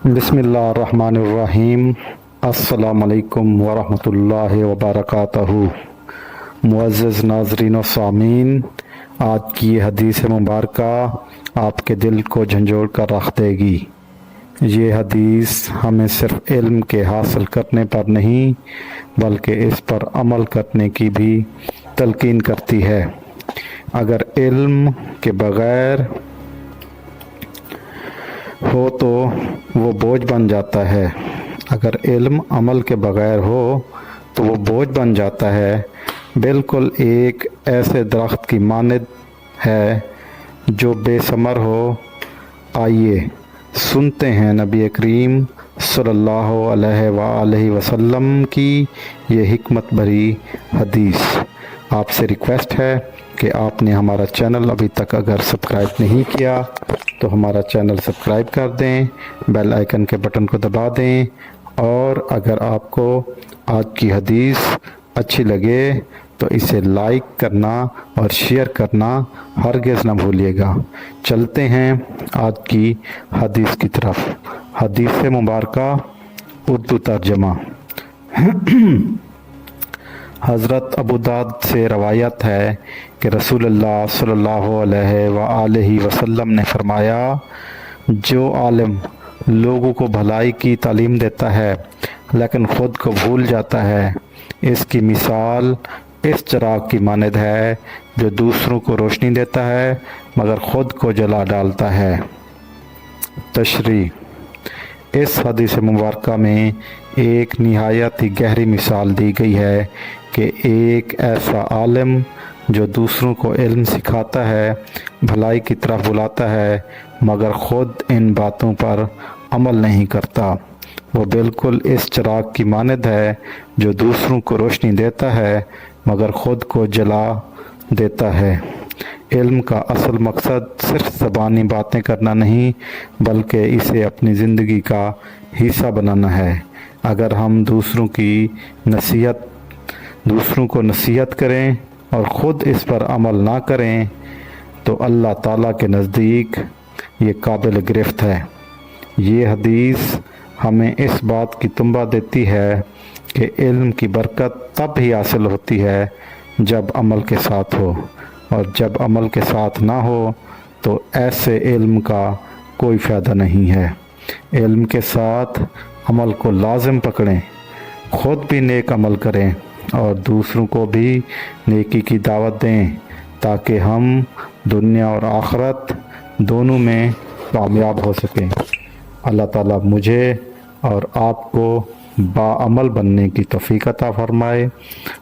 बिस्मिल्लाहिर्रहमानिर्रहीम। अस्सलाम वालेकुम वरहमतुल्लाहि वबरकातुहू। मुअज़्ज़ज़ नाज़रीन व सामीन, आज की ये हदीस मुबारक आपके दिल को झंझोड़ कर रख देगी। ये हदीस हमें सिर्फ़ इल्म के हासिल करने पर नहीं बल्कि इस पर अमल करने की भी तलकीन करती है। अगर इल्म के बग़ैर हो तो वो बोझ बन जाता है। अगर इल्म अमल के बग़ैर हो तो वो बोझ बन जाता है। बिल्कुल एक ऐसे दरख्त की मानद है जो बेसमर हो। आइए सुनते हैं नबी करीम सल्लल्लाहु अलैहि वसल्लम की ये हिकमत भरी हदीस। आपसे रिक्वेस्ट है कि आपने हमारा चैनल अभी तक अगर सब्सक्राइब नहीं किया तो हमारा चैनल सब्सक्राइब कर दें, बेल आइकन के बटन को दबा दें, और अगर आपको आज की हदीस अच्छी लगे तो इसे लाइक करना और शेयर करना हरगिज़ ना भूलिएगा। चलते हैं आज की हदीस की तरफ। हदीस मुबारक उर्दू तर्जमा। हज़रत अबू दाद से रवायत है कि रसूलुल्लाह सल्लल्लाहु अलैहि वसल्लम ने फरमाया, जो आलिम लोगों को भलाई की तालीम देता है लेकिन ख़ुद को भूल जाता है, इसकी मिसाल इस चिराग की मानद है जो दूसरों को रोशनी देता है मगर ख़ुद को जला डालता है। तशरीह। इस हदीस मुबारक में एक निहायत ही गहरी मिसाल दी गई है कि एक ऐसा आलिम जो दूसरों को इल्म सिखाता है, भलाई की तरफ बुलाता है मगर ख़ुद इन बातों पर अमल नहीं करता, वो बिल्कुल इस चिराग की मानद है जो दूसरों को रोशनी देता है मगर ख़ुद को जला देता है। इल्म का असल मकसद सिर्फ ज़बानी बातें करना नहीं बल्कि इसे अपनी ज़िंदगी का हिस्सा बनाना है। अगर हम दूसरों को नसीहत करें और ख़ुद इस पर अमल ना करें तो अल्लाह ताला के नज़दीक ये काबिल गिरफ्त है। ये हदीस हमें इस बात की तंबा देती है कि इल्म की बरकत तब ही हासिल होती है जब अमल के साथ हो, और जब अमल के साथ ना हो तो ऐसे इल्म का कोई फ़ायदा नहीं है। इल्म के साथ अमल को लाजिम पकड़ें, ख़ुद भी नेक अमल करें और दूसरों को भी नेकी की दावत दें ताकि हम दुनिया और आखिरत दोनों में कामयाब हो सकें। अल्लाह ताला मुझे और आपको बाअमल बनने की तौफीक अता फरमाए।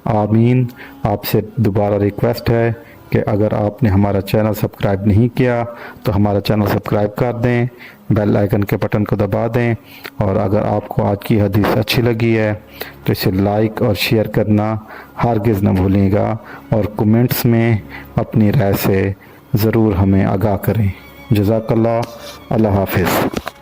आमीन। आपसे दोबारा रिक्वेस्ट है कि अगर आपने हमारा चैनल सब्सक्राइब नहीं किया तो हमारा चैनल सब्सक्राइब कर दें, बेल आइकन के बटन को दबा दें, और अगर आपको आज की हदीस अच्छी लगी है तो इसे लाइक और शेयर करना हरगिज़ न भूलिएगा, और कमेंट्स में अपनी राय से ज़रूर हमें आगाह करें। जज़ाकल्लाह। अल्लाह हाफ़िज़।